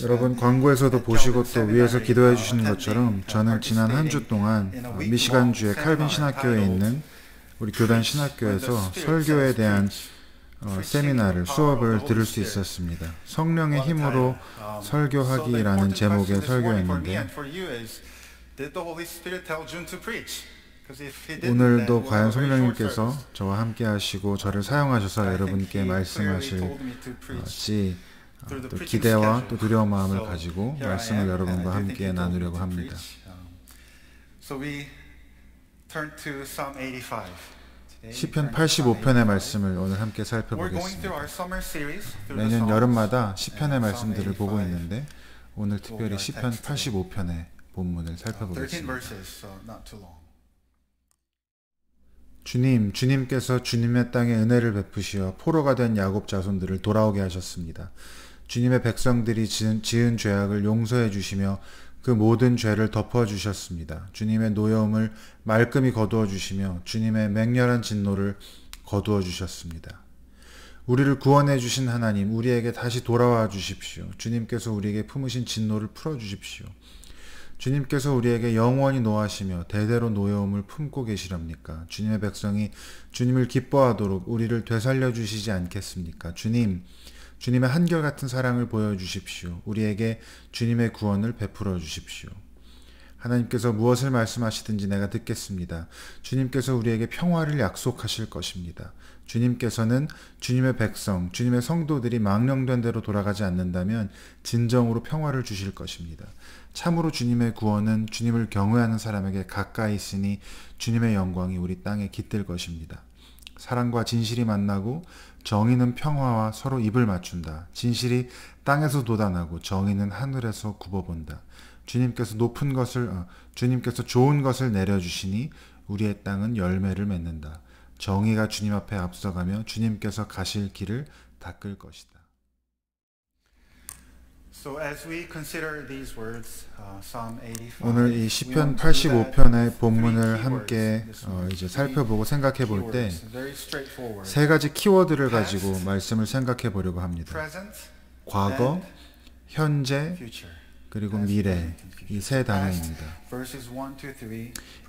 여러분 광고에서도 보시고 또 위에서 기도해 주시는 것처럼 저는 지난 한 주 동안 미시간주의 칼빈 신학교에 있는 우리 교단 신학교에서 설교에 대한 세미나를 수업을 들을 수 있었습니다. 성령의 힘으로 설교하기라는 제목의 설교였는데 오늘도 과연 성령님께서 저와 함께 하시고 저를 사용하셔서 여러분께 말씀하실지 또 기대와 또 두려운 마음을 가지고 말씀을 여러분과 함께 나누려고 합니다. 시편 85편의 말씀을 오늘 함께 살펴보겠습니다. 매년 여름마다 시편의 말씀들을 보고 있는데 오늘 특별히 시편 85편의 본문을 살펴보겠습니다. 주님께서 주님의 땅에 은혜를 베푸시어 포로가 된 야곱 자손들을 돌아오게 하셨습니다. 주님의 백성들이 지은 죄악을 용서해 주시며 그 모든 죄를 덮어 주셨습니다. 주님의 노여움을 말끔히 거두어 주시며 주님의 맹렬한 진노를 거두어 주셨습니다. 우리를 구원해 주신 하나님, 우리에게 다시 돌아와 주십시오. 주님께서 우리에게 품으신 진노를 풀어 주십시오. 주님께서 우리에게 영원히 노하시며 대대로 노여움을 품고 계시렵니까? 주님의 백성이 주님을 기뻐하도록 우리를 되살려 주시지 않겠습니까? 주님의 한결같은 사랑을 보여주십시오. 우리에게 주님의 구원을 베풀어 주십시오. 하나님께서 무엇을 말씀하시든지 내가 듣겠습니다. 주님께서 우리에게 평화를 약속하실 것입니다. 주님께서는 주님의 백성, 주님의 성도들이 망령된 대로 돌아가지 않는다면 진정으로 평화를 주실 것입니다. 참으로 주님의 구원은 주님을 경외하는 사람에게 가까이 있으니 주님의 영광이 우리 땅에 깃들 것입니다. 사랑과 진실이 만나고 정의는 평화와 서로 입을 맞춘다. 진실이 땅에서 돋아나고 정의는 하늘에서 굽어본다. 주님께서 좋은 것을 내려주시니 우리의 땅은 열매를 맺는다. 정의가 주님 앞에 앞서가며 주님께서 가실 길을 닦을 것이다. 오늘 이 시편 85편의 본문을 함께 이제 살펴보고 생각해 볼 때 세 가지 키워드를 가지고 말씀을 생각해 보려고 합니다. 과거, 현재, 그리고 미래, 이 세 단어입니다.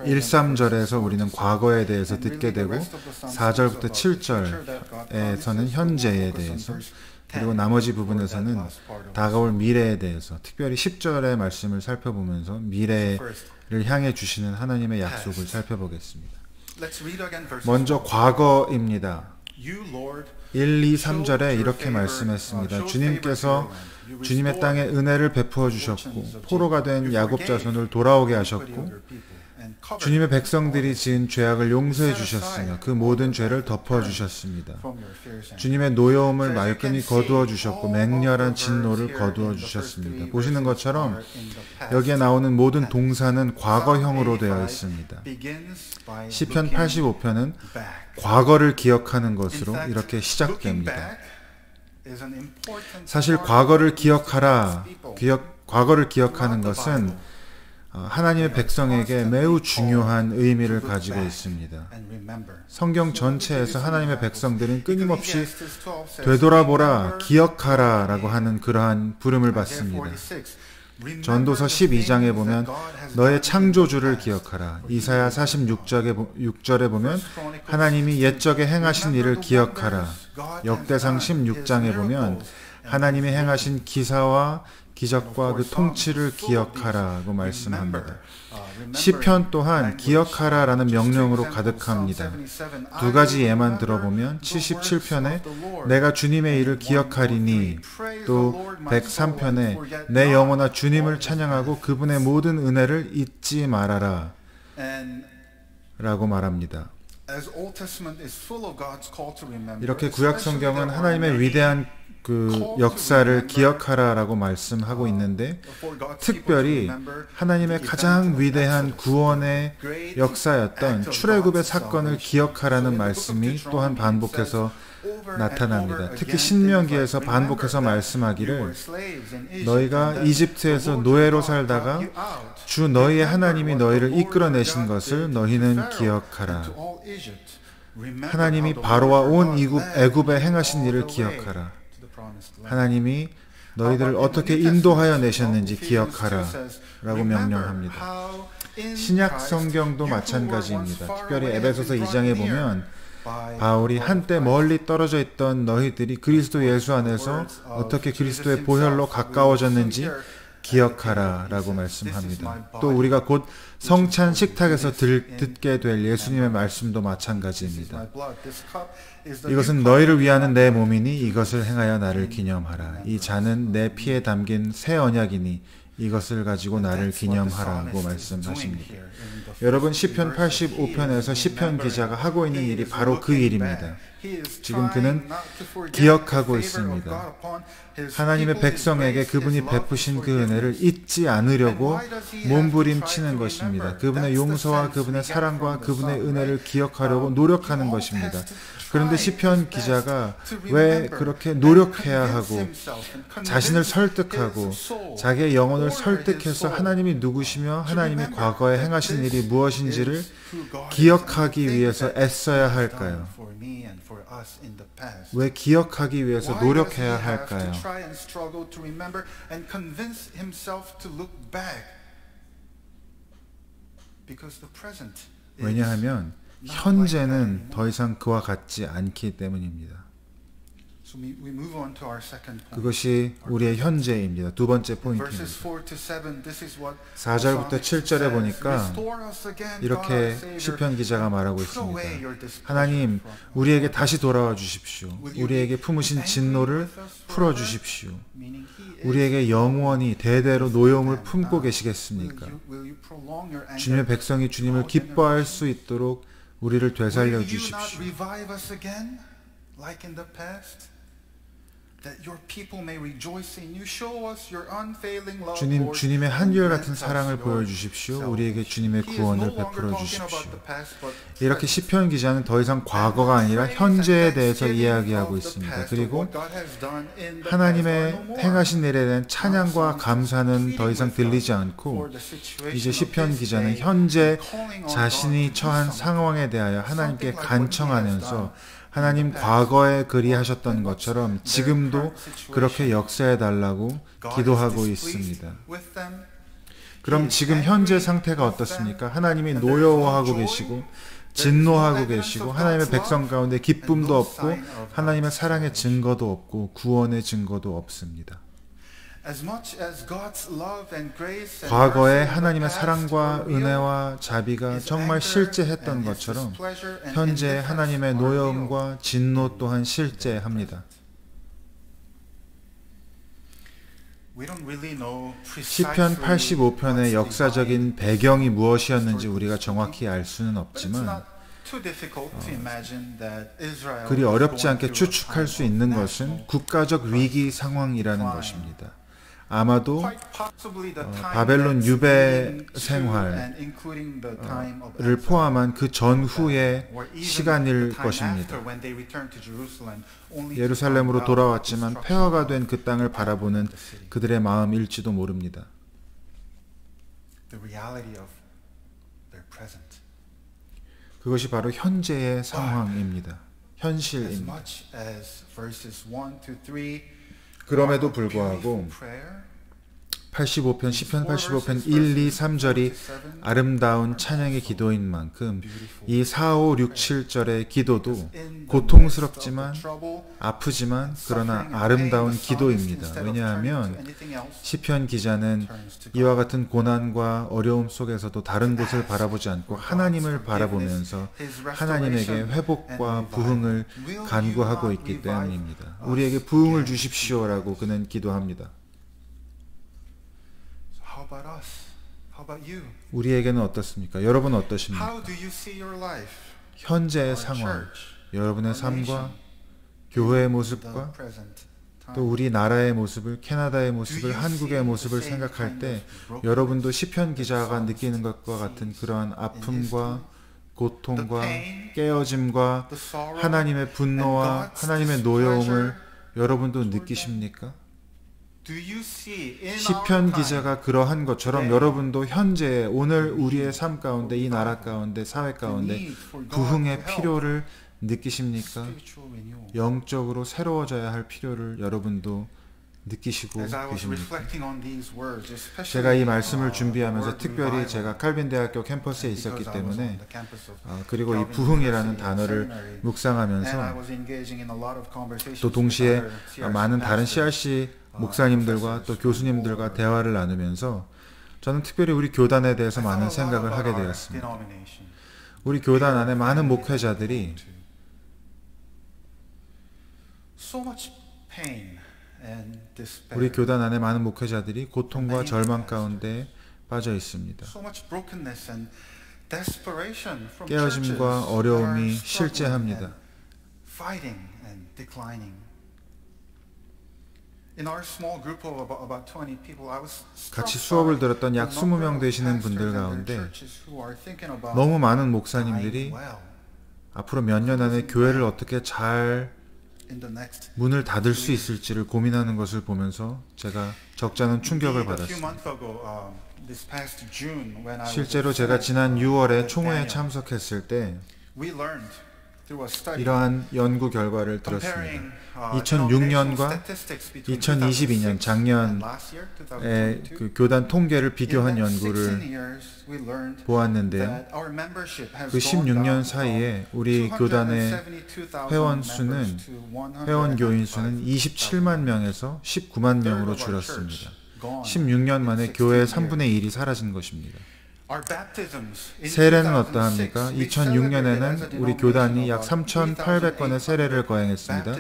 1, 3절에서 우리는 과거에 대해서 듣게 되고 4절부터 7절에서는 현재에 대해서, 그리고 나머지 부분에서는 다가올 미래에 대해서, 특별히 10절의 말씀을 살펴보면서 미래를 향해 주시는 하나님의 약속을 살펴보겠습니다. 먼저 과거입니다. 1, 2, 3절에 이렇게 말씀했습니다. 주님께서 주님의 땅에 은혜를 베푸어 주셨고 포로가 된 야곱 자손을 돌아오게 하셨고 주님의 백성들이 지은 죄악을 용서해 주셨으며 그 모든 죄를 덮어 주셨습니다. 주님의 노여움을 말끔히 거두어 주셨고 맹렬한 진노를 거두어 주셨습니다. 보시는 것처럼 여기에 나오는 모든 동사는 과거형으로 되어 있습니다. 시편 85편은 과거를 기억하는 것으로 이렇게 시작됩니다. 사실 과거를 기억하는 것은 하나님의 백성에게 매우 중요한 의미를 가지고 있습니다. 성경 전체에서 하나님의 백성들은 끊임없이 되돌아보라, 기억하라 라고 하는 그러한 부름을 받습니다. 전도서 12장에 보면 너의 창조주를 기억하라. 이사야 46절에 보면 하나님이 옛적에 행하신 일을 기억하라. 역대상 16장에 보면 하나님이 행하신 기사와 기적과 그 통치를 기억하라고 말씀합니다. 시편 또한 기억하라라는 명령으로 가득합니다. 두 가지 예만 들어보면 77편에 내가 주님의 일을 기억하리니, 또 103편에 내 영혼아 주님을 찬양하고 그분의 모든 은혜를 잊지 말아라 라고 말합니다. 이렇게 구약 성경은 하나님의 위대한 그 역사를 기억하라라고 말씀하고 있는데, 특별히 하나님의 가장 위대한 구원의 역사였던 출애굽의 사건을 기억하라는 말씀이 또한 반복해서 나타납니다. 특히 신명기에서 반복해서 말씀하기를 너희가 이집트에서 노예로 살다가 주 너희의 하나님이 너희를 이끌어내신 것을 너희는 기억하라. 하나님이 바로와 온 애굽에 행하신 일을 기억하라. 하나님이 너희들을 어떻게 인도하여 내셨는지 기억하라 라고 명령합니다. 신약 성경도 마찬가지입니다. 특별히 에베소서 2장에 보면 바울이 한때 멀리 떨어져 있던 너희들이 그리스도 예수 안에서 어떻게 그리스도의 보혈로 가까워졌는지 기억하라 라고 말씀합니다. 또 우리가 곧 성찬 식탁에서 듣게 될 예수님의 말씀도 마찬가지입니다. 이것은 너희를 위하는 내 몸이니 이것을 행하여 나를 기념하라. 이 잔은 내 피에 담긴 새 언약이니 이것을 가지고 나를 기념하라고 말씀하십니다. 여러분, 시편 85편에서 시편 기자가 하고 있는 일이 바로 그 일입니다. 지금 그는 기억하고 있습니다. 하나님의 백성에게 그분이 베푸신 그 은혜를 잊지 않으려고 몸부림치는 것입니다. 그분의 용서와 그분의 사랑과 그분의 은혜를 기억하려고 노력하는 것입니다. 그런데 시편 기자가 왜 그렇게 노력해야 하고 자신을 설득하고 자기의 영혼을 설득해서 하나님이 누구시며 하나님이 과거에 행하신 일이 무엇인지를 기억하기 위해서 애써야 할까요? 왜 기억하기 위해서 노력해야 할까요? 왜냐하면 현재는 더 이상 그와 같지 않기 때문입니다. 그것이 우리의 현재입니다. 두 번째 포인트입니다. 4절부터 7절에 보니까 이렇게 시편 기자가 말하고 있습니다. 하나님, 우리에게 다시 돌아와 주십시오. 우리에게 품으신 진노를 풀어주십시오. 우리에게 영원히 대대로 노여움을 품고 계시겠습니까? 주님의 백성이 주님을 기뻐할 수 있도록 우리를 되살려 주십시오. 주님, 주님의 한결같은 사랑을 보여주십시오. 우리에게 주님의 구원을 베풀어 주십시오. 이렇게 시편 기자는 더 이상 과거가 아니라 현재에 대해서 이야기하고 있습니다. 그리고 하나님의 행하신 일에 대한 찬양과 감사는 더 이상 들리지 않고 이제 시편 기자는 현재 자신이 처한 상황에 대하여 하나님께 간청하면서 하나님 과거에 그리하셨던 것처럼 지금도 그렇게 역사해 달라고 기도하고 있습니다. 그럼 지금 현재 상태가 어떻습니까? 하나님이 노여워하고 계시고 진노하고 계시고 하나님의 백성 가운데 기쁨도 없고 하나님의 사랑의 증거도 없고 구원의 증거도 없습니다. 과거에 하나님의 사랑과 은혜와 자비가 정말 실제했던 것처럼 현재 하나님의 노여움과 진노 또한 실제합니다. 시편 85편의 역사적인 배경이 무엇이었는지 우리가 정확히 알 수는 없지만 그리 어렵지 않게 추측할 수 있는 것은 국가적 위기 상황이라는 것입니다. 아마도 바벨론 유배 생활을 포함한 그 전후의 시간일 것입니다. 예루살렘으로 돌아왔지만 폐허가 된 그 땅을 바라보는 그들의 마음일지도 모릅니다. 그것이 바로 현재의 상황입니다. 현실입니다. 그럼에도 불구하고 85편, 시편 85편 1, 2, 3절이 아름다운 찬양의 기도인 만큼 이 4, 5, 6, 7절의 기도도 고통스럽지만 아프지만 그러나 아름다운 기도입니다. 왜냐하면 시편 기자는 이와 같은 고난과 어려움 속에서도 다른 곳을 바라보지 않고 하나님을 바라보면서 하나님에게 회복과 부흥을 간구하고 있기 때문입니다. 우리에게 부흥을 주십시오라고 그는 기도합니다. 우리에게는 어떻습니까? 여러분은 어떠십니까? 현재의 상황, 여러분의 삶과 교회의 모습과 또 우리나라의 모습을, 캐나다의 모습을, 한국의 모습을 생각할 때 여러분도 시편 기자가 느끼는 것과 같은 그러한 아픔과 고통과 깨어짐과 하나님의 분노와 하나님의 노여움을 여러분도 느끼십니까? 시편 기자가 그러한 것처럼 여러분도 현재 오늘 우리의 삶 가운데 이 나라 가운데 사회 가운데 부흥의 필요를 느끼십니까? 영적으로 새로워져야 할 필요를 여러분도 느끼시고 계십니까? 제가 이 말씀을 준비하면서 특별히 제가 칼빈 대학교 캠퍼스에 있었기 때문에 그리고 이 부흥이라는 단어를 묵상하면서 또 동시에 많은 다른 CRC 목사님들과 또 교수님들과 대화를 나누면서 저는 특별히 우리 교단에 대해서 많은 생각을 하게 되었습니다. 우리 교단 안에 많은 목회자들이 우리 교단 안에 많은 목회자들이 고통과 절망 가운데 빠져 있습니다. 깨어짐과 어려움이 실제합니다. 같이 수업을 들었던 약 20명 되시는 분들 가운데 너무 많은 목사님들이 앞으로 몇 년 안에 교회를 어떻게 잘 문을 닫을 수 있을지를 고민하는 것을 보면서 제가 적잖은 충격을 받았습니다. 실제로 제가 지난 6월에 총회에 참석했을 때 이러한 연구 결과를 들었습니다. 2006년과 2022년 작년에 그 교단 통계를 비교한 연구를 보았는데요. 그 16년 사이에 우리 교단의 회원 교인 수는 27만 명에서 19만 명으로 줄었습니다. 16년 만에 교회의 3분의 1이 사라진 것입니다. 세례는 어떠합니까? 2006년에는 우리 교단이 약 3,800건의 세례를 거행했습니다.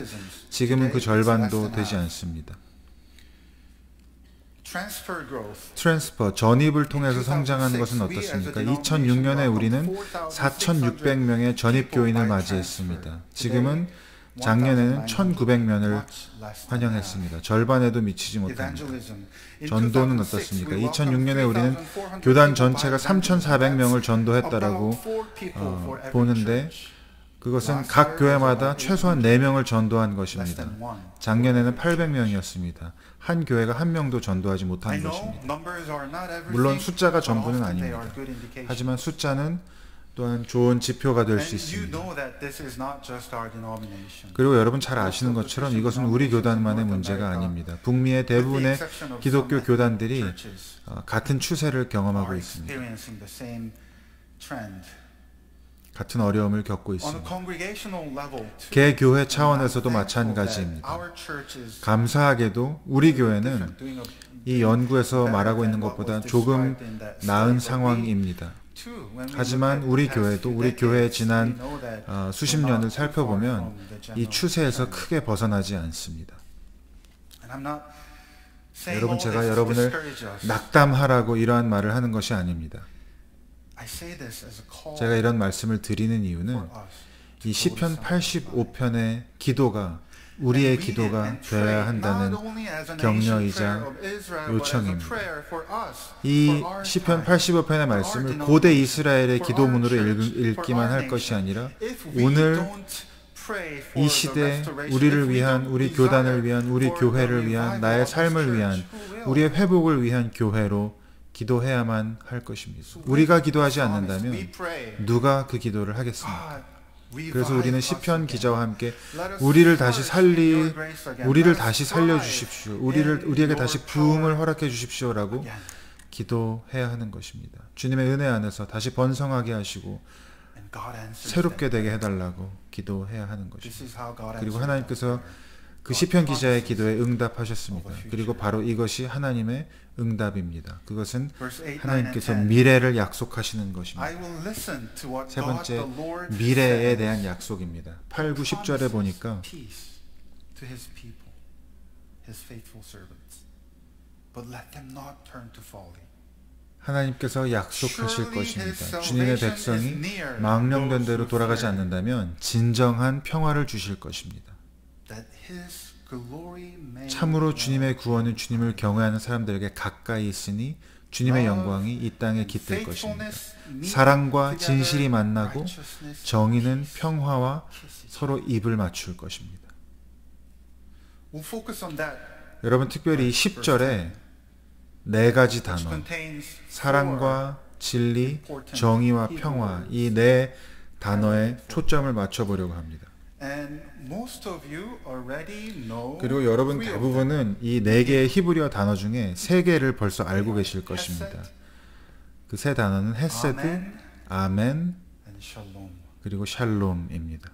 지금은 그 절반도 되지 않습니다. 트랜스퍼, 전입을 통해서 성장하는 것은 어떻습니까? 2006년에 우리는 4,600명의 전입교인을 맞이했습니다. 지금은 작년에는 1,900명을 환영했습니다. 절반에도 미치지 못합니다. 전도는 어떻습니까? 2006년에 우리는 교단 전체가 3,400명을 전도했다라고 보는데 그것은 각 교회마다 최소한 4명을 전도한 것입니다. 작년에는 800명이었습니다. 한 교회가 한 명도 전도하지 못한 것입니다. 물론 숫자가 전부는 아닙니다. 하지만 숫자는 또한 좋은 지표가 될 수 있습니다. 그리고 여러분 잘 아시는 것처럼 이것은 우리 교단만의 문제가 아닙니다. 북미의 대부분의 기독교 교단들이 같은 추세를 경험하고 있습니다. 같은 어려움을 겪고 있습니다. 개교회 차원에서도 마찬가지입니다. 감사하게도 우리 교회는 이 연구에서 말하고 있는 것보다 조금 나은 상황입니다. 하지만 우리 교회도 우리 교회의 지난 수십 년을 살펴보면 이 추세에서 크게 벗어나지 않습니다. 여러분, 제가 여러분을 낙담하라고 이러한 말을 하는 것이 아닙니다. 제가 이런 말씀을 드리는 이유는 이 시편 85편의 기도가 우리의 기도가 되어야 한다는 격려이자 요청입니다. 이 시편 85편의 말씀을 고대 이스라엘의 기도문으로 읽기만 할 것이 아니라 오늘 이 시대 우리를 위한, 우리 교단을 위한, 우리 교회를 위한, 나의 삶을 위한, 우리의 회복을 위한 교회로 기도해야만 할 것입니다. 우리가 기도하지 않는다면 누가 그 기도를 하겠습니까? 그래서 우리는 시편 기자와 함께 우리를 다시 살려 주십시오. 우리에게 다시 부흥을 허락해 주십시오라고 기도해야 하는 것입니다. 주님의 은혜 안에서 다시 번성하게 하시고 새롭게 되게 해달라고 기도해야 하는 것입니다. 그리고 하나님께서 그 시편 기자의 기도에 응답하셨습니다. 그리고 바로 이것이 하나님의 응답입니다. 그것은 하나님께서 미래를 약속하시는 것입니다. 세 번째, 미래에 대한 약속입니다. 8, 9, 10절에 보니까 하나님께서 약속하실 것입니다. 주님의 백성이 망령된 대로 돌아가지 않는다면 진정한 평화를 주실 것입니다. 참으로 주님의 구원은 주님을 경외하는 사람들에게 가까이 있으니 주님의 영광이 이 땅에 깃들 것입니다. 사랑과 진실이 만나고 정의는 평화와 서로 입을 맞출 것입니다. 여러분 특별히 10절에 네 가지 단어, 사랑과 진리, 정의와 평화, 이 네 단어에 초점을 맞춰보려고 합니다. 그리고 여러분 대부분은 이 네 개의 히브리어 단어 중에 세 개를 벌써 알고 계실 것입니다. 그 세 단어는 헤세드, 아멘, 그리고 샬롬입니다.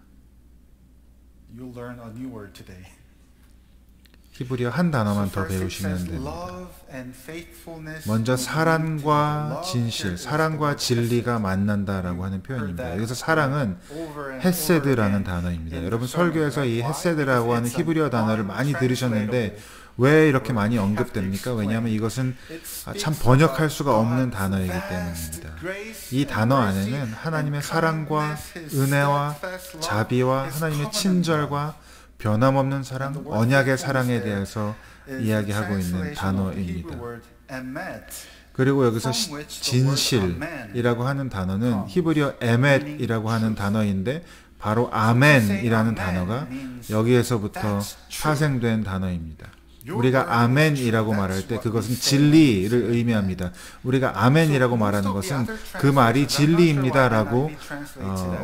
히브리어 한 단어만 더 배우시면 됩니다. 먼저 사랑과 진실, 사랑과 진리가 만난다라고 하는 표현입니다. 여기서 사랑은 헤세드라는 단어입니다. 여러분 설교에서 이 헤세드라고 하는 히브리어 단어를 많이 들으셨는데 왜 이렇게 많이 언급됩니까? 왜냐하면 이것은 참 번역할 수가 없는 단어이기 때문입니다. 이 단어 안에는 하나님의 사랑과 은혜와 자비와 하나님의 친절과 변함없는 사랑, 언약의 사랑에 대해서 이야기하고 있는 단어입니다. 그리고 여기서 진실이라고 하는 단어는 히브리어 에멧이라고 하는 단어인데 바로 아멘이라는 단어가 여기에서부터 파생된 단어입니다. 우리가 아멘이라고 말할 때 그것은 진리를 의미합니다. 우리가 아멘이라고 말하는 것은 그 말이 진리입니다라고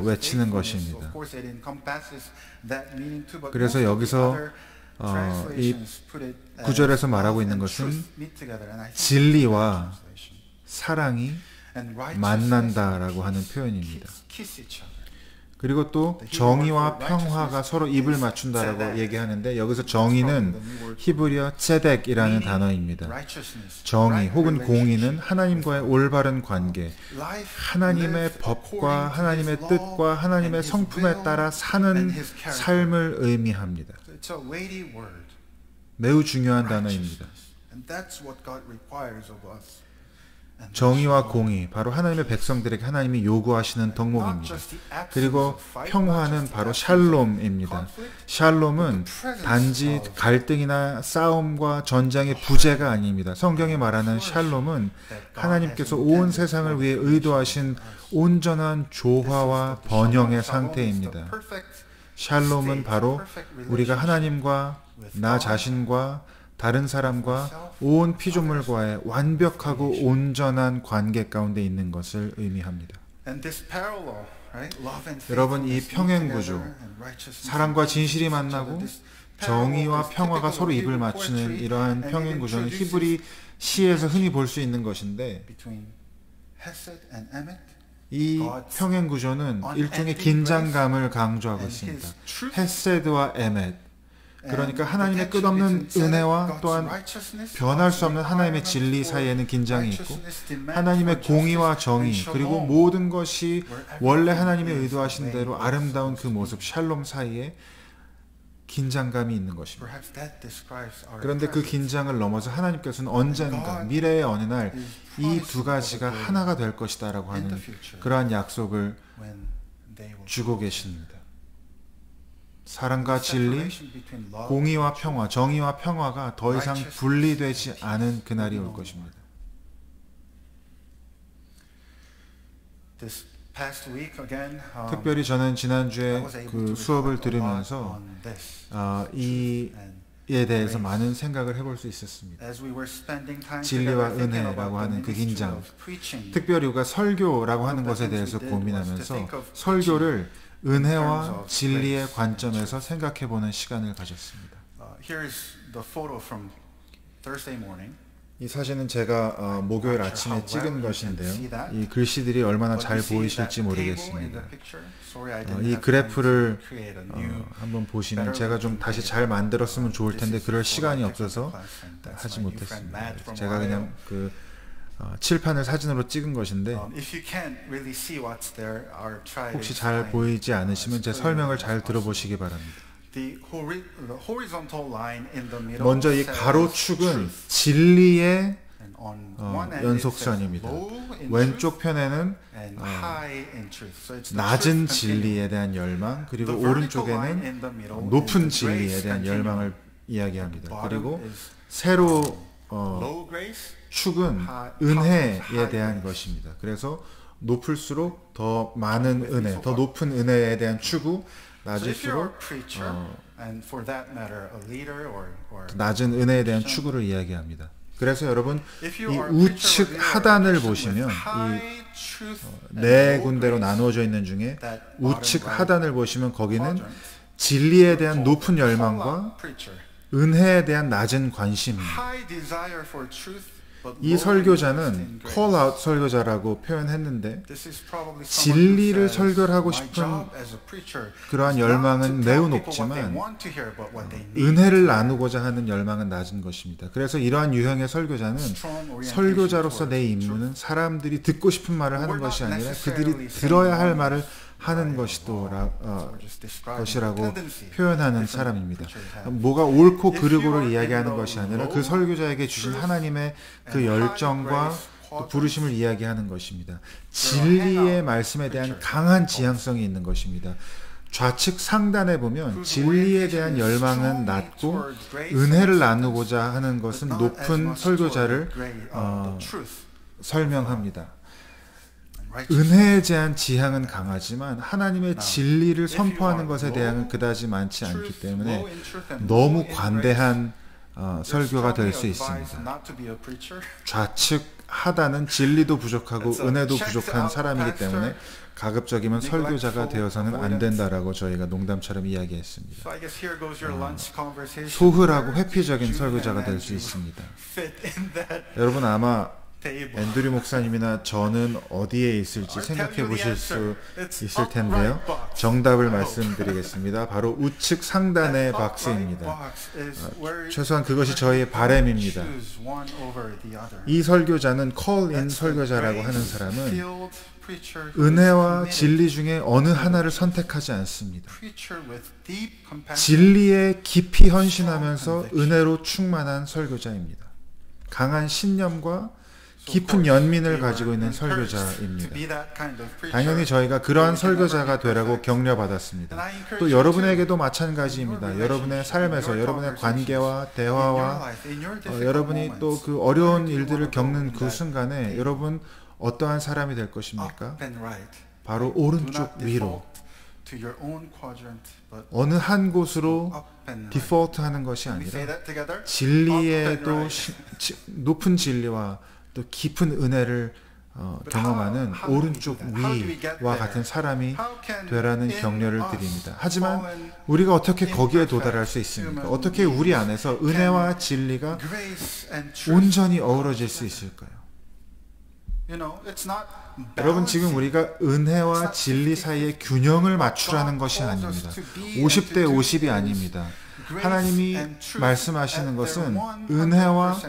외치는 것입니다. 그래서 여기서 이 구절에서 말하고 있는 것은 진리와 사랑이 만난다라고 하는 표현입니다. 그리고 또 정의와 평화가 서로 입을 맞춘다라고 얘기하는데 여기서 정의는 히브리어 ጼ덱이라는 단어입니다. 정의 혹은 공의는 하나님과의 올바른 관계, 하나님의 법과 하나님의 뜻과 하나님의 성품에 따라 사는 삶을 의미합니다. 매우 중요한 단어입니다. 정의와 공의, 바로 하나님의 백성들에게 하나님이 요구하시는 덕목입니다. 그리고 평화는 바로 샬롬입니다. 샬롬은 단지 갈등이나 싸움과 전쟁의 부재가 아닙니다. 성경이 말하는 샬롬은 하나님께서 온 세상을 위해 의도하신 온전한 조화와 번영의 상태입니다. 샬롬은 바로 우리가 하나님과 나 자신과 다른 사람과 온 피조물과의 완벽하고 온전한 관계 가운데 있는 것을 의미합니다. 여러분 이 평행구조, 사랑과 진실이 만나고 정의와 평화가 서로 입을 맞추는 이러한 평행구조는 히브리 시에서 흔히 볼 수 있는 것인데 이 평행구조는 일종의 긴장감을 강조하고 있습니다. 헤세드와 에멧, 그러니까 하나님의 끝없는 은혜와 또한 변할 수 없는 하나님의 진리 사이에는 긴장이 있고 하나님의 공의와 정의 그리고 모든 것이 원래 하나님이 의도하신 대로 아름다운 그 모습 샬롬 사이에 긴장감이 있는 것입니다. 그런데 그 긴장을 넘어서 하나님께서는 언젠가 미래의 어느 날 이 두 가지가 하나가 될 것이다 라고 하는 그러한 약속을 주고 계십니다. 사랑과 진리, 공의와 평화, 정의와 평화가 더 이상 분리되지 않은 그날이 올 것입니다. 특별히 저는 지난주에 그 수업을 들으면서 이에 대해서 많은 생각을 해볼 수 있었습니다. 진리와 은혜라고 하는 그 긴장, 특별히 우리가 설교라고 하는 것에 대해서 고민하면서 설교를 은혜와 진리의 관점에서 생각해보는 시간을 가졌습니다. 이 사진은 제가 목요일 아침에 찍은 것인데요. 이 글씨들이 얼마나 잘 보이실지 모르겠습니다. 이 그래프를 한번 보시면 제가 좀 다시 잘 만들었으면 좋을 텐데 그럴 시간이 없어서 하지 못했습니다. 제가 그냥 그 칠판을 사진으로 찍은 것인데 혹시 잘 보이지 않으시면 제 설명을 잘 들어보시기 바랍니다. 먼저 이 가로축은 진리의 연속선입니다. 왼쪽 편에는 낮은 진리에 대한 열망, 그리고 오른쪽에는 높은 진리에 대한 열망을 이야기합니다. 그리고 세로 축은 은혜에 대한 것입니다. 그래서 높을수록 더 많은 은혜, 더 높은 은혜에 대한 추구, 낮을수록 낮은 은혜에 대한 추구를 이야기합니다. 그래서 여러분 이 우측 하단을 보시면 이 네 군데로 나누어져 있는 중에 우측 하단을 보시면 거기는 진리에 대한 높은 열망과 은혜에 대한 낮은 관심입니다. 이 설교자는 call out 설교자라고 표현했는데 진리를 설교하고 싶은 그러한 열망은 매우 높지만 은혜를 나누고자 하는 열망은 낮은 것입니다. 그래서 이러한 유형의 설교자는 설교자로서 내 임무는 사람들이 듣고 싶은 말을 하는 것이 아니라 그들이 들어야 할 말을 하는 것이라고 표현하는 사람입니다. 뭐가 옳고 그르고를 이야기하는 것이 아니라 그 설교자에게 주신 하나님의 그 열정과 또 부르심을 이야기하는 것입니다. 진리의 말씀에 대한 강한 지향성이 있는 것입니다. 좌측 상단에 보면 진리에 대한 열망은 낮고 은혜를 나누고자 하는 것은 높은 설교자를 설명합니다. 은혜에 대한 지향은 강하지만 하나님의 진리를 선포하는 것에 대한 그다지 많지 않기 때문에 너무 관대한 설교가 될 수 있습니다. 좌측 하단은 진리도 부족하고 은혜도 부족한 사람이기 때문에 가급적이면 설교자가 되어서는 안 된다라고 저희가 농담처럼 이야기했습니다. 소홀하고 회피적인 설교자가 될 수 있습니다. 여러분 아마 앤드류 목사님이나 저는 어디에 있을지 생각해 보실 수 있을 텐데요. 정답을 말씀드리겠습니다. 바로 우측 상단의 박스입니다. 최소한 그것이 저희의 바람입니다. 이 설교자는 call-in 설교자라고 하는 사람은 은혜와 진리 중에 어느 하나를 선택하지 않습니다. 진리에 깊이 헌신하면서 은혜로 충만한 설교자입니다. 강한 신념과 깊은 연민을 가지고 있는 설교자입니다. 당연히 저희가 그러한 설교자가 되라고 격려받았습니다. 또 여러분에게도 마찬가지입니다. 여러분의 삶에서 여러분의 관계와 대화와 여러분이 또 그 어려운 일들을 겪는 그 순간에 여러분 어떠한 사람이 될 것입니까? 바로 오른쪽 위로 어느 한 곳으로 디폴트하는 것이 아니라 진리에도 높은 진리와 또 깊은 은혜를 경험하는 오른쪽 위와 같은 사람이 되라는 격려를 드립니다. 하지만 우리가 어떻게 거기에 도달할 수 있습니까? 어떻게 우리 안에서 은혜와 진리가 온전히 어우러질 수 있을까요? 여러분 지금 우리가 은혜와 진리 사이의 균형을 맞추라는 것이 아닙니다. 50대 50이 아닙니다. 하나님이 말씀하시는 것은 은혜와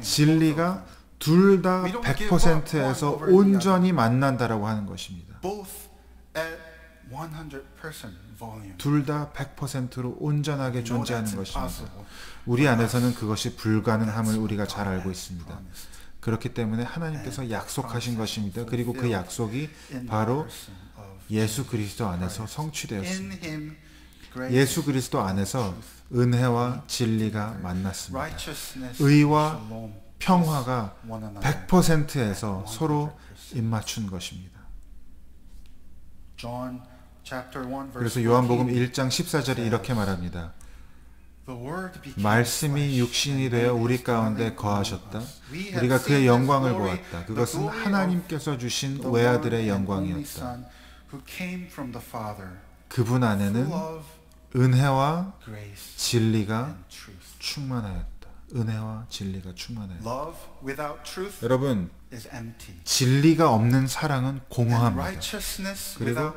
진리가 둘 다 100%에서 온전히 만난다라고 하는 것입니다. 둘 다 100%로 온전하게 존재하는 것입니다. 우리 안에서는 그것이 불가능함을 우리가 잘 알고 있습니다. 그렇기 때문에 하나님께서 약속하신 것입니다. 그리고 그 약속이 바로 예수 그리스도 안에서 성취되었습니다. 예수 그리스도 안에서 은혜와 진리가 만났습니다. 의와 평화가 100%에서 서로 입맞춘 것입니다. 그래서 요한복음 1장 14절에 이렇게 말합니다. 말씀이 육신이 되어 우리 가운데 거하셨다. 우리가 그의 영광을 보았다. 그것은 하나님께서 주신 외아들의 영광이었다. 그분 안에는 은혜와 진리가 충만하였다. 은혜와 진리가 충만하였다. 여러분, 진리가 없는 사랑은 공허합니다. 그리고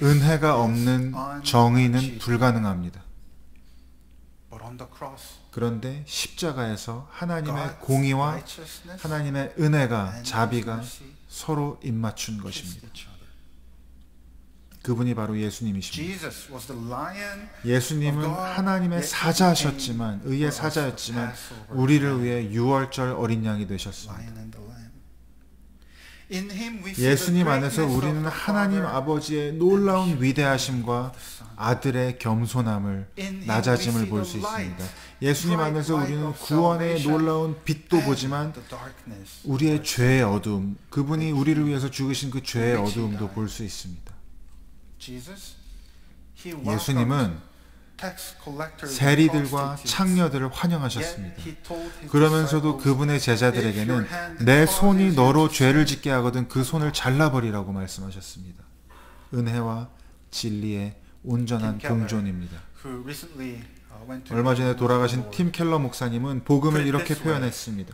은혜가 없는 정의는 불가능합니다. 그런데 십자가에서 하나님의 공의와 하나님의 은혜가 자비가 서로 입맞춘 것입니다. 그분이 바로 예수님이십니다. 예수님은 하나님의 사자하셨지만 의의 사자였지만 우리를 위해 유월절 어린 양이 되셨습니다. 예수님 안에서 우리는 하나님 아버지의 놀라운 위대하심과 아들의 겸손함을, 낮아짐을 볼 수 있습니다. 예수님 안에서 우리는 구원의 놀라운 빛도 보지만 우리의 죄의 어두움, 그분이 우리를 위해서 죽으신 그 죄의 어두움도 볼 수 있습니다. 예수님은 세리들과 창녀들을 환영하셨습니다. 그러면서도 그분의 제자들에게는 내 손이 너로 죄를 짓게 하거든 그 손을 잘라버리라고 말씀하셨습니다. 은혜와 진리의 온전한 공존입니다. 얼마 전에 돌아가신 팀 켈러 목사님은 복음을 이렇게 표현했습니다.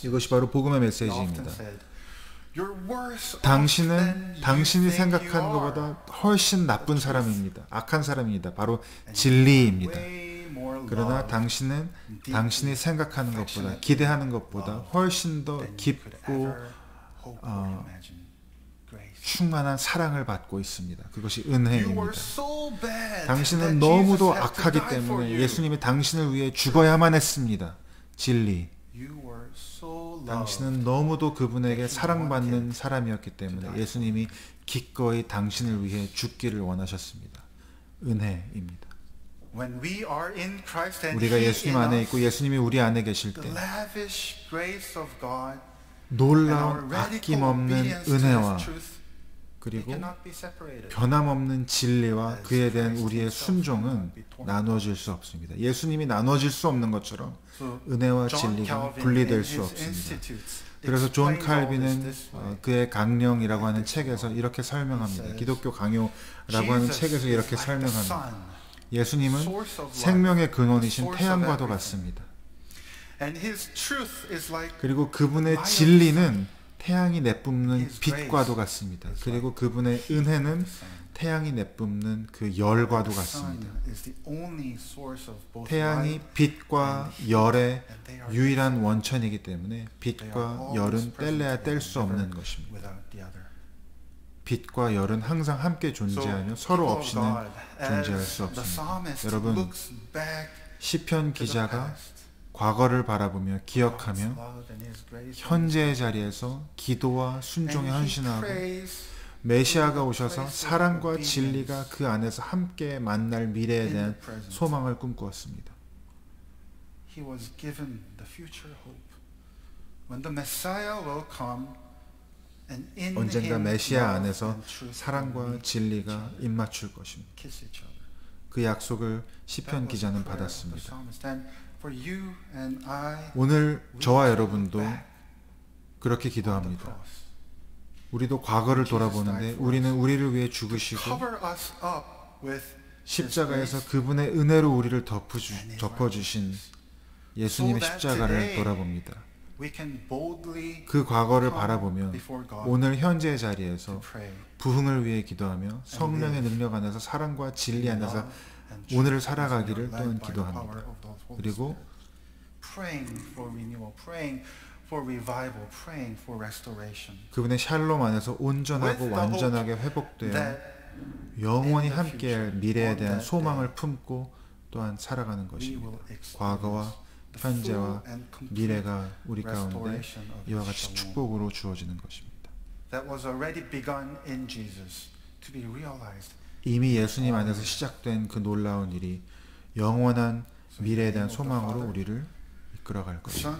이것이 바로 복음의 메시지입니다. 당신은 당신이 생각하는 것보다 훨씬 나쁜 사람입니다. 악한 사람입니다. 바로 진리입니다. 그러나 당신은 당신이 생각하는 것보다, 기대하는 것보다 훨씬 더 깊고 충만한 사랑을 받고 있습니다. 그것이 은혜입니다. 당신은 너무도 악하기 때문에 예수님이 당신을 위해 죽어야만 했습니다. 진리. 당신은 너무도 그분에게 사랑받는 사람이었기 때문에 예수님이 기꺼이 당신을 위해 죽기를 원하셨습니다. 은혜입니다. 우리가 예수님 안에 있고 예수님이 우리 안에 계실 때 놀라운 아낌없는 은혜와 그리고 변함없는 진리와 그에 대한 우리의 순종은 나누어질 수 없습니다. 예수님이 나누어질 수 없는 것처럼 은혜와 진리가 분리될 수 없습니다. 그래서 존 칼빈은 그의 강령이라고 하는 책에서 이렇게 설명합니다. 기독교 강요라고 하는 책에서 이렇게 설명합니다. 예수님은 생명의 근원이신 태양과도 같습니다. 그리고 그분의 진리는 태양이 내뿜는 빛과도 같습니다. 그리고 그분의 은혜는 태양이 내뿜는 그 열과도 같습니다. 태양이 빛과 열의 유일한 원천이기 때문에 빛과 열은 뗄래야 뗄 수 없는 것입니다. 빛과 열은 항상 함께 존재하며 서로 없이는 존재할 수 없습니다. 여러분, 시편 기자가 과거를 바라보며 기억하며 현재의 자리에서 기도와 순종에 헌신하고 메시아가 오셔서 사랑과 진리가 그 안에서 함께 만날 미래에 대한 소망을 꿈꾸었습니다. 언젠가 메시아 안에서 사랑과 진리가 입맞출 것입니다. 그 약속을 시편 기자는 받았습니다. 오늘 저와 여러분도 그렇게 기도합니다. 우리도 과거를 돌아보는데 우리는 우리를 위해 죽으시고 십자가에서 그분의 은혜로 우리를 덮어주신 예수님의 십자가를 돌아봅니다. 그 과거를 바라보며 오늘 현재의 자리에서 부흥을 위해 기도하며 성령의 능력 안에서 사랑과 진리 안에서 오늘을 살아가기를 또한 기도합니다. 그리고 그분의 샬롬 안에서 온전하고 완전하게 회복되어 영원히 함께할 미래에 대한 소망을 품고 또한 살아가는 것입니다. 과거와 현재와 미래가 우리 가운데 이와 같이 축복으로 주어지는 것입니다. 이미 예수님 안에서 시작된 그 놀라운 일이 영원한 미래에 대한 소망으로 우리를 이끌어갈 것입니다.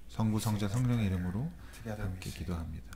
성부, 성자, 성령의 이름으로 함께 기도합니다.